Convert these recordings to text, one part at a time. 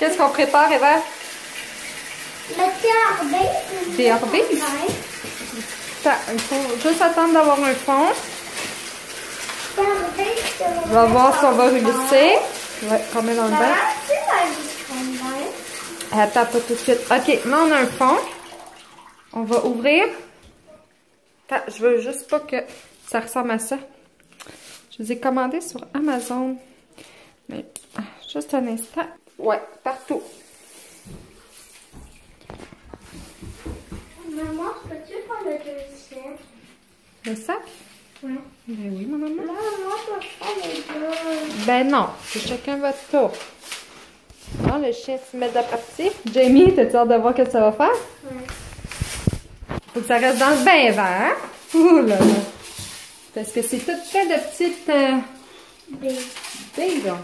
Qu'est-ce qu'on prépare, Eva? Le thé Arbise. Thé Arbise? Il faut juste attendre d'avoir un fond. On va voir si on va réussir. Ouais, qu'on met dans le bain. Attends, pas tout de suite. Ok, là on a un fond. On va ouvrir. Attends, je veux juste pas que ça ressemble à ça. Je les ai commandés sur Amazon. Mais, juste un instant. Ouais, partout. Maman, peux-tu prendre le deuxième? Le sac? Oui. Ben oui, ma maman. Non, moi, je peux pas les deux. Ben non, c'est chacun votre tour. Non, le chien se met de la partie. Jamie, t'as-tu hâte de voir ce que ça va faire? Oui. Faut que ça reste dans le bain vert, hein? Ouh là là. Parce que c'est tout fait de petites billes, là.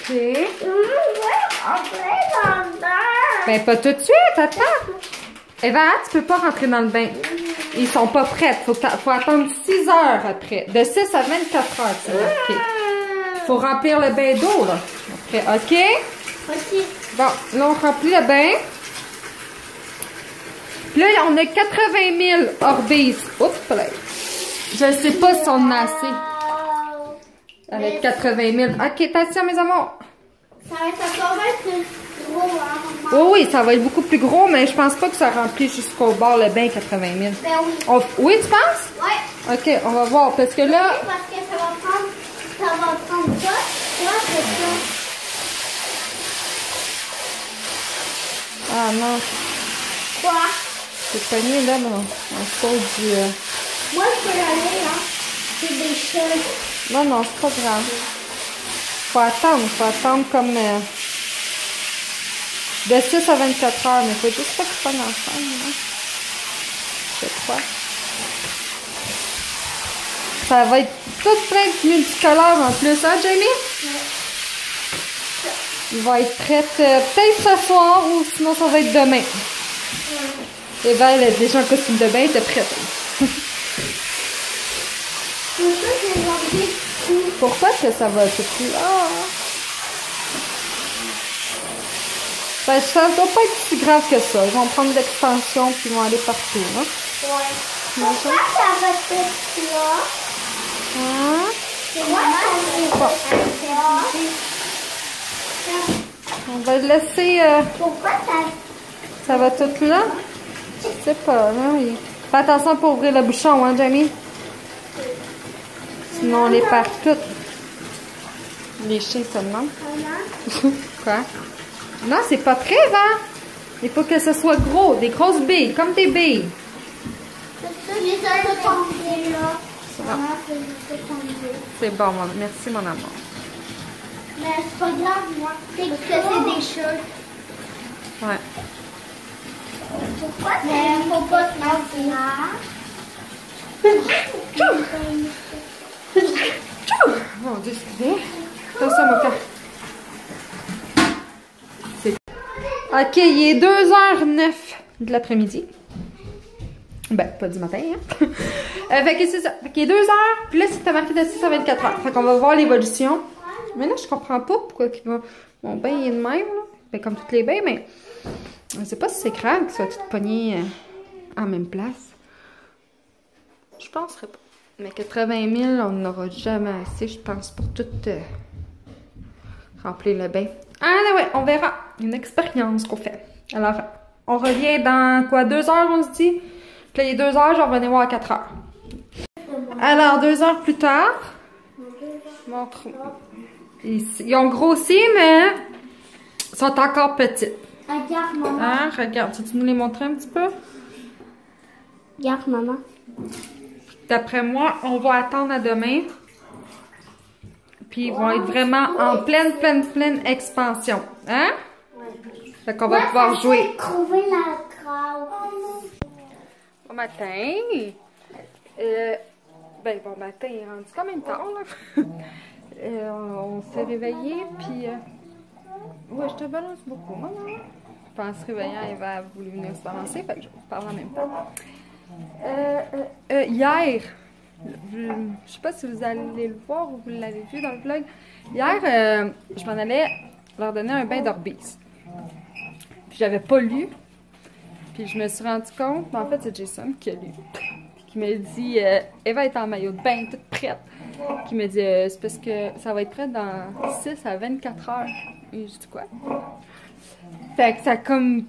OK. Ben pas tout de suite, attends. Eva, tu peux pas rentrer dans le bain. Ils sont pas prêts. Faut attendre 6 heures après. De 6 à 24 heures, c'est marqué. Faut remplir le bain d'eau, là. Après, OK? OK. Bon, là, on remplit le bain. Puis là, on a 80 000 Orbeez. Oups, là. Je sais pas si on en a assez. Avec 80 000. OK, attention, mes amours. Ça va être encore un peu gros, hein, maman? Oui, oui, ça va être beaucoup plus gros, mais je pense pas que ça remplit jusqu'au bord le bain 80 000. Ben oui. Oui, tu penses? Ouais. OK, on va voir. Parce que là... Oui, parce que ça va prendre ça. Toi, c'est ça. Ah non, Quoi? c'est pogné là, non. En cause du... Moi, je peux l'aller, hein. C'est des choses. Non, non, c'est pas grave. Faut attendre comme... de 6 à 24 heures, mais faut juste pas qu'ils prennent ensemble, hein. Je crois. Ça va être tout plein de multicolores en plus, hein, Jamie? Ouais. Il va être prête peut-être ce soir ou sinon ça va être demain. Ouais. Eva, elle a déjà un costume de bain, elle était prête. Pourquoi j'ai mangé tout? Pourquoi que ça va tout plus? Ben, ça doit pas être si grave que ça. Ils vont prendre l'extension puis ils vont aller partout. Hein? Ouais. Pourquoi ça va être là? Hein? C'est moi qui On va le laisser... Pourquoi ça va tout là? Je sais pas, là. Fais attention pour ouvrir le bouchon, hein, Jamie? Sinon, on les perd toutes. Les chiens seulement. Quoi? Non, c'est pas très, hein? Il faut que ce soit gros, des grosses billes, comme des billes. C'est bon, merci mon amour. Mais c'est pas grave, moi. C'est que c'est des choses. Ouais. Pourquoi? Mais faut pas te mentir. Mon Dieu, excusez. Attention, mon cœur. OK, il est 2h09 de l'après-midi. Ben, pas du matin, hein. Fait que c'est ça. Fait qu'il est 2h, puis là, c'était marqué de 6 à 24 heures. Fait qu'on va voir l'évolution. Mais là, je comprends pas pourquoi mon bain est de même, là. Ben, comme tous les bains, mais je sais pas si c'est grave qu'il soit tout pogné en même place. Je penserais pas. Mais 80 000, on n'aura jamais assez, je pense, pour tout remplir le bain. Ah, ouais, on verra. Une expérience qu'on fait. Alors, on revient dans quoi, 2 heures, on se dit? Puis là, il est 2 heures, je vais revenir voir à 4 heures. Alors, 2 heures plus tard, montre. Ils ont grossi, mais sont encore petites. Regarde, maman. Hein? Regarde, tu nous les montrer un petit peu? Regarde, maman. D'après moi, on va attendre à demain. Puis ils vont être vraiment en pleine expansion. Hein? Fait qu'on va pouvoir jouer. Trouver la grave. Bon matin. Bon matin, il est rendu quand même tard, là. On s'est réveillé, puis... ouais, je te balance beaucoup, maman. Puis en se réveillant, elle va voulu venir se balancer, fait que je vais vous parler en même temps. Hier, je sais pas si vous allez le voir ou vous l'avez vu dans le vlog, Hier, je m'en allais leur donner un bain d'Orbeez. Puis j'avais pas lu. Puis je me suis rendu compte, en fait c'est Jason qui a lu. Puis qui m'a dit, Eva est en maillot de bain, toute prête. Qui m'a dit, c'est parce que ça va être prêt dans 6 à 24 heures. Et je dis quoi? Fait que ça a comme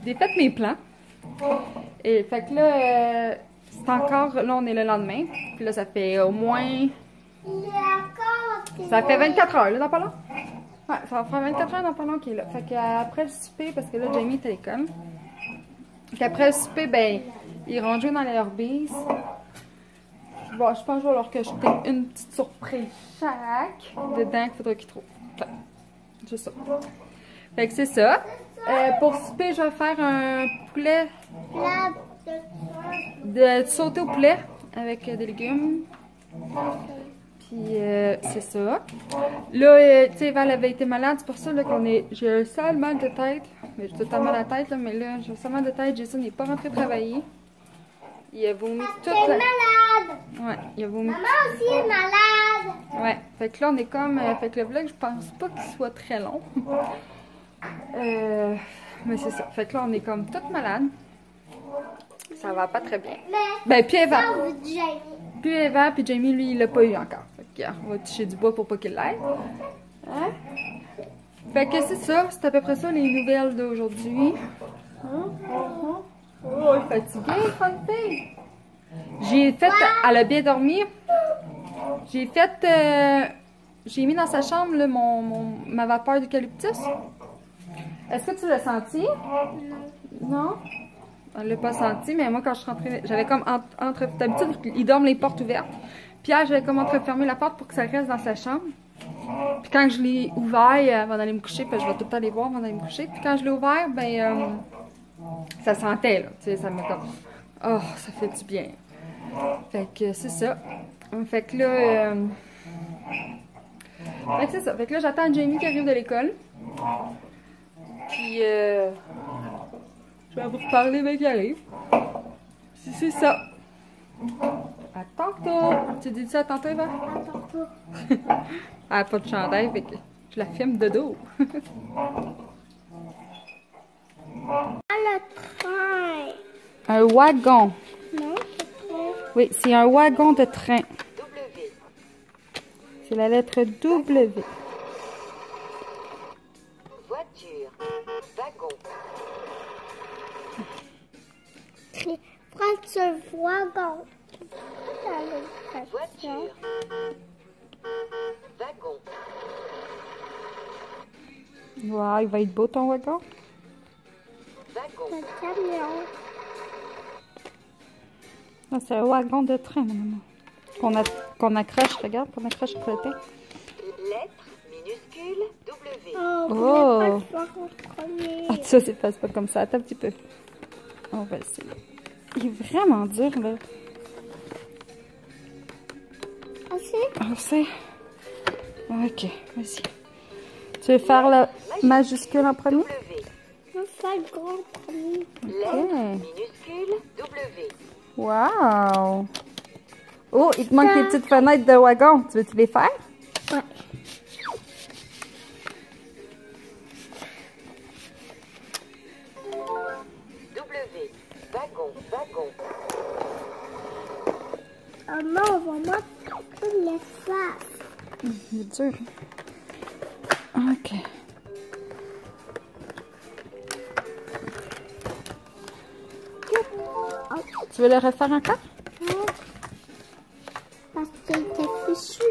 défait mes plans. Et fait que là, c'est encore, là on est le lendemain. Puis là ça fait au moins... Ça fait 24 heures là dans pas long. Ouais, ça va faire 24 heures dans pas long qu'il est là. Fait qu'après le souper, parce que là Jamie est à l'école. Fait qu'après le souper, ben, ils iront jouer dans les Orbeez. Bon, je pense que je vais leur cacheter une petite surprise chaque dedans qu'il faudra qu'ils trouvent. Fait, c'est ça. Fait que c'est ça. Pour souper, je vais faire un poulet de sauter au poulet avec des légumes. Puis c'est ça. Là, tu sais, Val avait été malade, c'est pour ça qu'on est. J'ai un sale mal de tête. Mais j'ai tout le temps mal à la tête, là, mais là, j'ai un sale mal de tête. Jason n'est pas rentré travailler. Il a vomi toute la... malade! Ouais, il a vomi. Maman aussi est malade! Ouais, fait que là, on est comme... fait que le vlog, je pense pas qu'il soit très long. Mais c'est ça. Fait que là, on est comme toutes malades. Ça va pas très bien. Ben, puis Eva. Puis Eva, puis Jamie, lui, il l'a pas eu encore. Fait que, on va toucher du bois pour pas qu'il l'aille. Hein? Fait que c'est ça. C'est à peu près ça, les nouvelles d'aujourd'hui. Oh, elle est fatiguée, Fanté. J'ai fait, elle a bien dormi. J'ai fait, j'ai mis dans sa chambre là, ma vapeur d'eucalyptus. Est-ce que tu l'as senti? Non. Elle l'a pas senti, mais moi quand je suis rentrée, j'avais comme entre. D'habitude, ils dorment les portes ouvertes. Puis là, j'avais comme entrefermé la porte pour que ça reste dans sa chambre. Puis quand je l'ai ouvert avant d'aller me coucher, puis je vais tout le temps les voir avant d'aller me coucher. Puis quand je l'ai ouvert, ben. Ça sentait, là. Tu sais, ça m'a comme... Oh, ça fait du bien. Fait que c'est ça. Fait que là... Fait que c'est ça. Fait que là, j'attends Jamie qui arrive de l'école. Puis, je vais vous reparler dès qu'il arrive. C'est ça. À tantôt. Tu dis ça à tantôt, Eva? À tantôt. Elle n'a pas de chandail, fait que je la filme de dos. Le train. Un wagon. Non, c'est train. Oui, c'est un wagon de train. C'est la lettre W. Voiture. Wagon. Prends ce wagon. Voiture. Wagon. Wow, il va être beau ton wagon. Le camion. Ah, c'est un wagon de train, mon maman. Qu'on accroche, regarde, qu'on accroche sur le tête. Lettre minuscule W. Oh, pas le premier. Ah, ça, c'est pas comme ça. Attends un petit peu. On va essayer. Il est vraiment dur, là. Ah, c'est? Ah, c'est... Ok, vas-y. Tu veux faire la majuscule en premier? W. On fait le grand premier. Lettre minuscule W. Wow! Oh, il te manque les petites fenêtres de wagon. Tu veux-tu les faire? Ouais. W. Wagon. Wagon. Maman, on va mettre les faces. Il est dur. Ok. Tu veux le refaire encore? Ouais. Parce qu'il était fichu.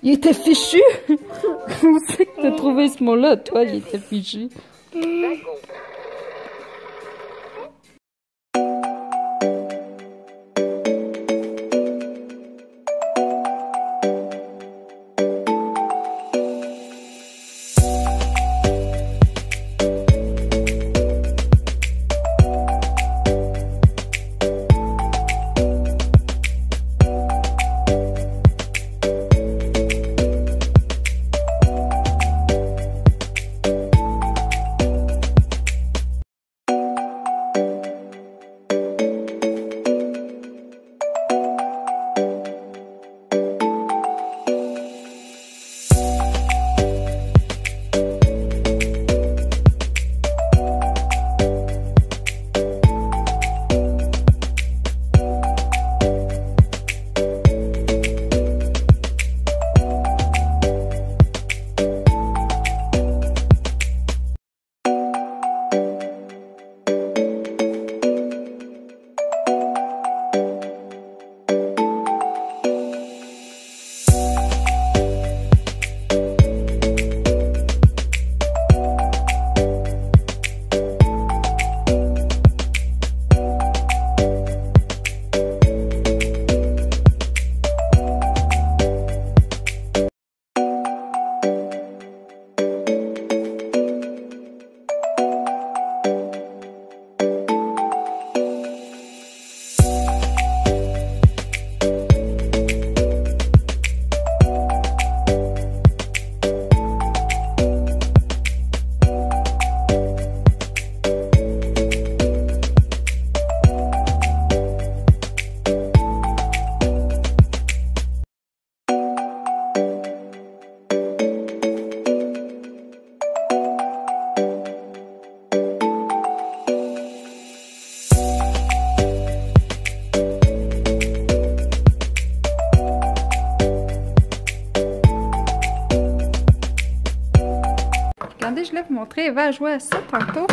Il était fichu? Où c'est que t'as trouvé ce mot-là? Toi, il était fichu. Wagon. Regardez, je l'ai vous montrer. Eva a joué à ça tantôt.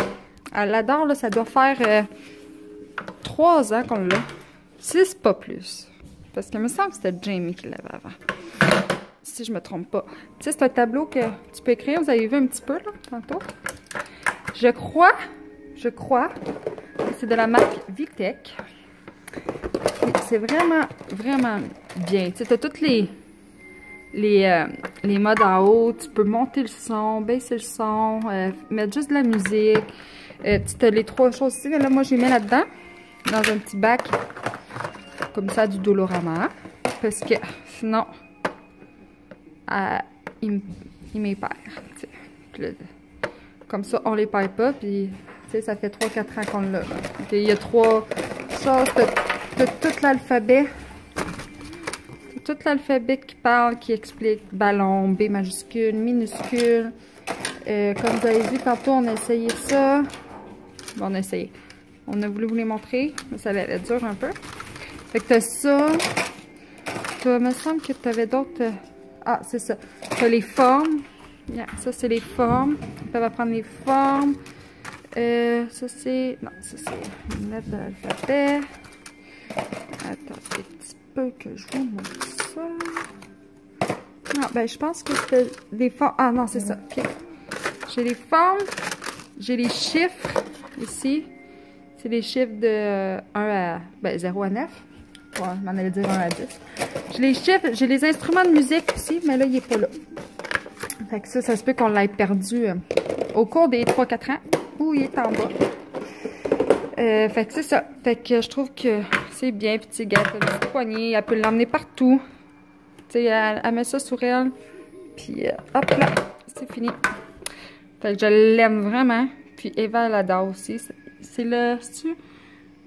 Elle l'adore, là. Ça doit faire 3 ans qu'on l'a. 6, pas plus. Parce qu'il me semble que c'était Jamie qui l'avait avant. Si je me trompe pas. Tu sais, c'est un tableau que tu peux écrire. Vous avez vu un petit peu, là, tantôt. Je crois que c'est de la marque Vitech. C'est vraiment, vraiment bien. Tu sais, t'as toutes les modes en haut. Tu peux monter le son, baisser le son, mettre juste de la musique. Tu as les 3 choses ici. Là, moi, j'ai mis là-dedans, dans un petit bac, comme ça, du Dolorama. Parce que sinon, il m'épère. Comme ça, on les perd pas. Puis, tu sais, ça fait 3-4 ans qu'on l'a. Il y a 3 choses. T'as tout l'alphabet. Tout l'alphabet qui parle, qui explique ballon, B majuscule, minuscule. Comme vous avez vu, tantôt, on a essayé ça. Bon, on a essayé. On a voulu vous les montrer, mais ça allait être dur un peu. Fait que t'as ça. Il me semble que t'avais d'autres... Ah, c'est ça. T'as les formes. Yeah, ça, c'est les formes. Ils peuvent apprendre les formes. Ça, c'est... Non, ça, c'est une lettre de l'alphabet. Attends un petit peu que je vous montre ça. Non, ben, je pense que c'était des formes... Ah, non, c'est ça. OK. J'ai les formes. J'ai les chiffres ici. C'est les chiffres de 1 à... Ben, 0 à 9. Ouais, je m'en allais dire 1 à 10. J'ai les chiffres. J'ai les instruments de musique aussi, mais là, il n'est pas là. Fait que ça se peut qu'on l'ait perdu au cours des 3-4 ans. Où il est en bas. Fait que c'est ça. Fait que je trouve que c'est bien. Puis, tu sais, elle a une petite poignée. Elle peut l'emmener partout. Tu sais, elle met ça sur elle. Puis, hop là, c'est fini. Fait que je l'aime vraiment. Puis, Eva l'adore aussi. C'est le... C'est-tu?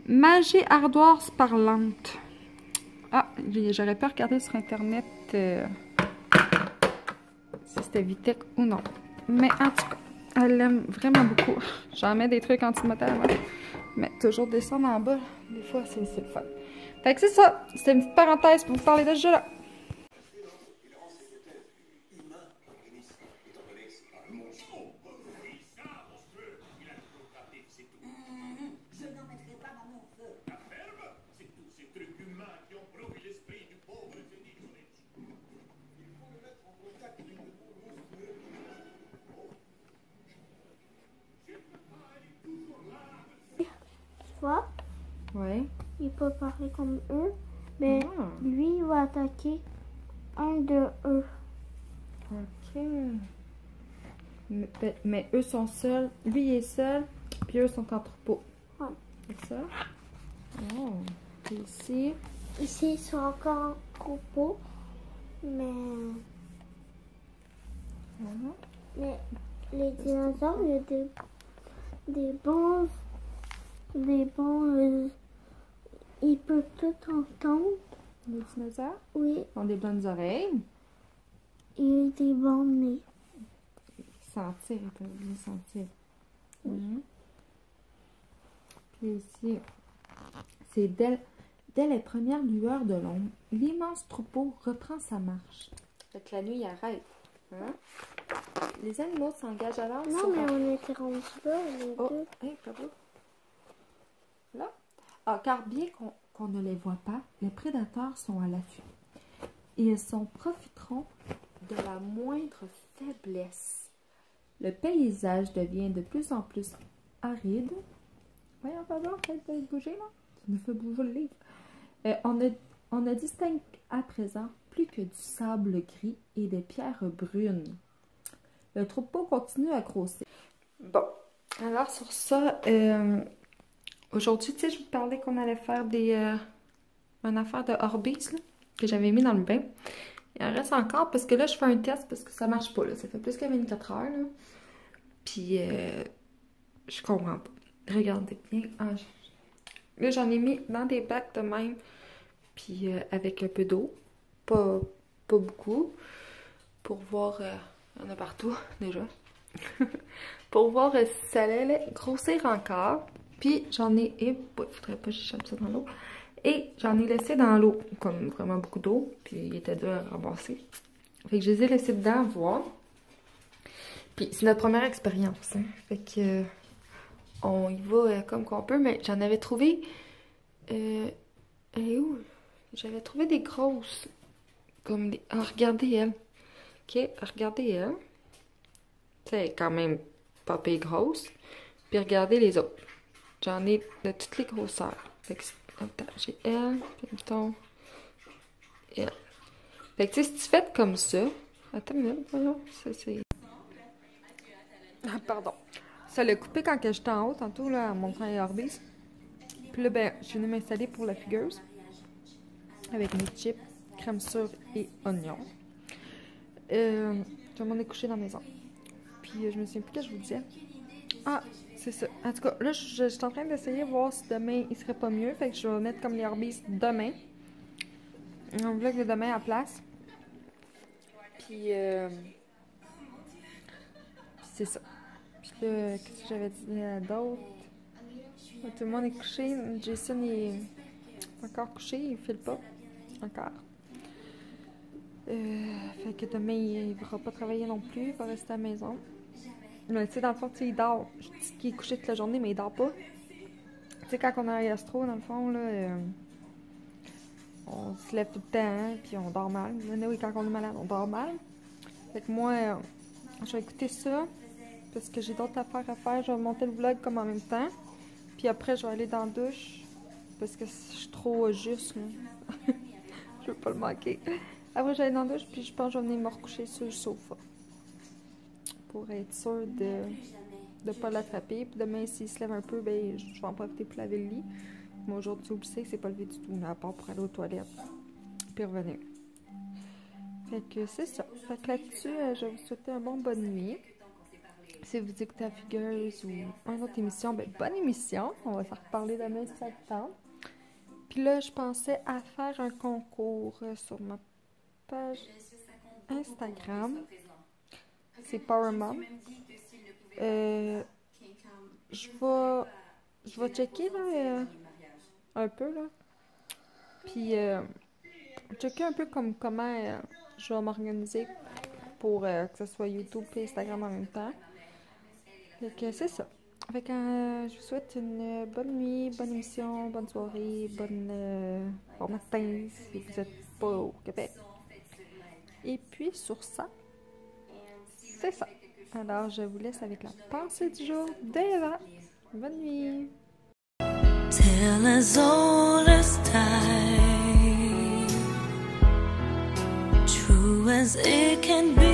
Magie ardoise parlante. Ah, j'aurais pu regarder sur Internet si c'était Vitech ou non. Mais en tout cas, elle l'aime vraiment beaucoup. J'en mets des trucs anti-moteur. Mais toujours descendre en bas, des fois, c'est le fun. Fait que c'est ça. C'était une petite parenthèse pour vous parler de ce jeu-là. Oui. Il peut parler comme eux, mais lui, il va attaquer un de eux. Ok. Mais eux sont seuls. Lui, il est seul, puis eux sont en troupeau. Ouais. C'est ça? Oh. Et ici? Ici, ils sont encore en troupeau, mais... Mais les dinosaures, il y a des bons... ils peuvent tout entendre. Les dinosaures? Oui. Ils ont des bonnes oreilles. Et des bons nez. Sentir, ils peuvent les sentir. Puis ici, c'est dès les premières lueurs de l'ombre, l'immense troupeau reprend sa marche. Fait que la nuit, il arrête. Hein? Les animaux s'engagent alors Non, mais on était rendus là, les deux. Hey, pardon. Là? Ah, car bien qu'on ne les voit pas, les prédateurs sont à l'affût. Et ils s'en profiteront de la moindre faiblesse. Le paysage devient de plus en plus aride. Voyons, pardon, faites bouger, là. Tu me fais bouger le livre. On ne distingue à présent plus que du sable gris et des pierres brunes. Le troupeau continue à grossir. Bon, alors sur ça, aujourd'hui, tu sais, je vous parlais qu'on allait faire une affaire de Orbeez, là, que j'avais mis dans le bain. Il en reste encore parce que là, je fais un test parce que ça marche pas, là. Ça fait plus que 24 heures, là. Puis, je comprends pas. Regardez bien. Ah, là, j'en ai mis dans des bacs de même. Puis, avec un peu d'eau. Pas beaucoup. Pour voir... il y en a partout, déjà. Pour voir si ça allait grossir encore. Puis, j'en ai... Et il faudrait pas que j'échappe ça dans l'eau. Et j'en ai laissé dans l'eau. Comme vraiment beaucoup d'eau. Puis, il était dur à ramasser. Fait que je les ai laissés dedans, voir. Puis c'est notre première expérience, hein. Fait que on y va comme qu'on peut, mais j'en avais trouvé... elle est où? J'avais trouvé des grosses. Comme des... Ah, regardez elle. Ok, regardez elle. C'est quand même pas pire grosse. Puis regardez les autres. J'en ai de toutes les grosseurs. Fait que, attends, j'ai elle, puis mettons, elle. Fait que tu sais, si tu fais comme ça... Attends une minute, voilà. Ça, c'est... Ah, pardon. Ça l'a coupé quand j'étais en haut, tantôt, là, en montrant les Orbeez. Puis là, ben, je suis venue m'installer pour la fugueuse. Avec mes chips, crème sûre et oignons. Je m'en ai couché dans la maison. Puis je me souviens plus que je vous disais. Ah, c'est ça. En tout cas, là, je suis en train d'essayer de voir si demain, il serait pas mieux. Fait que je vais mettre comme les Orbeez demain. Un vlog de demain à place. Puis, c'est ça. Puis là, qu'est-ce que j'avais dit d'autre? Tout le monde est couché. Jason est encore couché. Il file pas. Encore. Fait que demain, il ne pourra pas travailler non plus. Il va rester à la maison. Mais tu sais, dans le fond, tu sais, il dort. Je dis qu'il est couché toute la journée, mais il dort pas. Tu sais, quand on a un gastro, dans le fond, là, on se lève tout le temps, hein, puis on dort mal. Mais oui, quand on est malade, on dort mal. Fait que moi, je vais écouter ça, parce que j'ai d'autres affaires à faire. Je vais monter le vlog comme en même temps. Puis après, je vais aller dans la douche, parce que je suis trop juste, là. Je veux pas le manquer. Après, je vais aller dans la douche, puis je pense que je vais venir me recoucher sur le sofa. Pour être sûre de ne pas l'attraper. Puis demain, s'il se lève un peu, ben, je vais en profiter pour laver le lit. Mais aujourd'hui, vous le savez, c'est pas levé du tout, à part pour aller aux toilettes. Puis revenir. Fait que c'est ça. Fait que là-dessus, je vais vous souhaiter un bon bonne nuit. Si vous écoutez la fugueuse ou une autre émission, ben bonne émission. On va s'en reparler demain si ça te tente. Puis là, je pensais à faire un concours sur ma page Instagram. C'est Power Mom. Je vais checker là, un peu là. Puis checker un peu comment je vais m'organiser pour que ce soit YouTube et Instagram en même temps. Fait que c'est ça. Fait que je vous souhaite une bonne nuit, bonne émission, bonne soirée, bon matin si vous n'êtes pas au Québec. Et puis sur ça, c'est ça. Alors je vous laisse avec la pensée du jour d'Eva. Bonne nuit. Tale as old as time, true as it can be.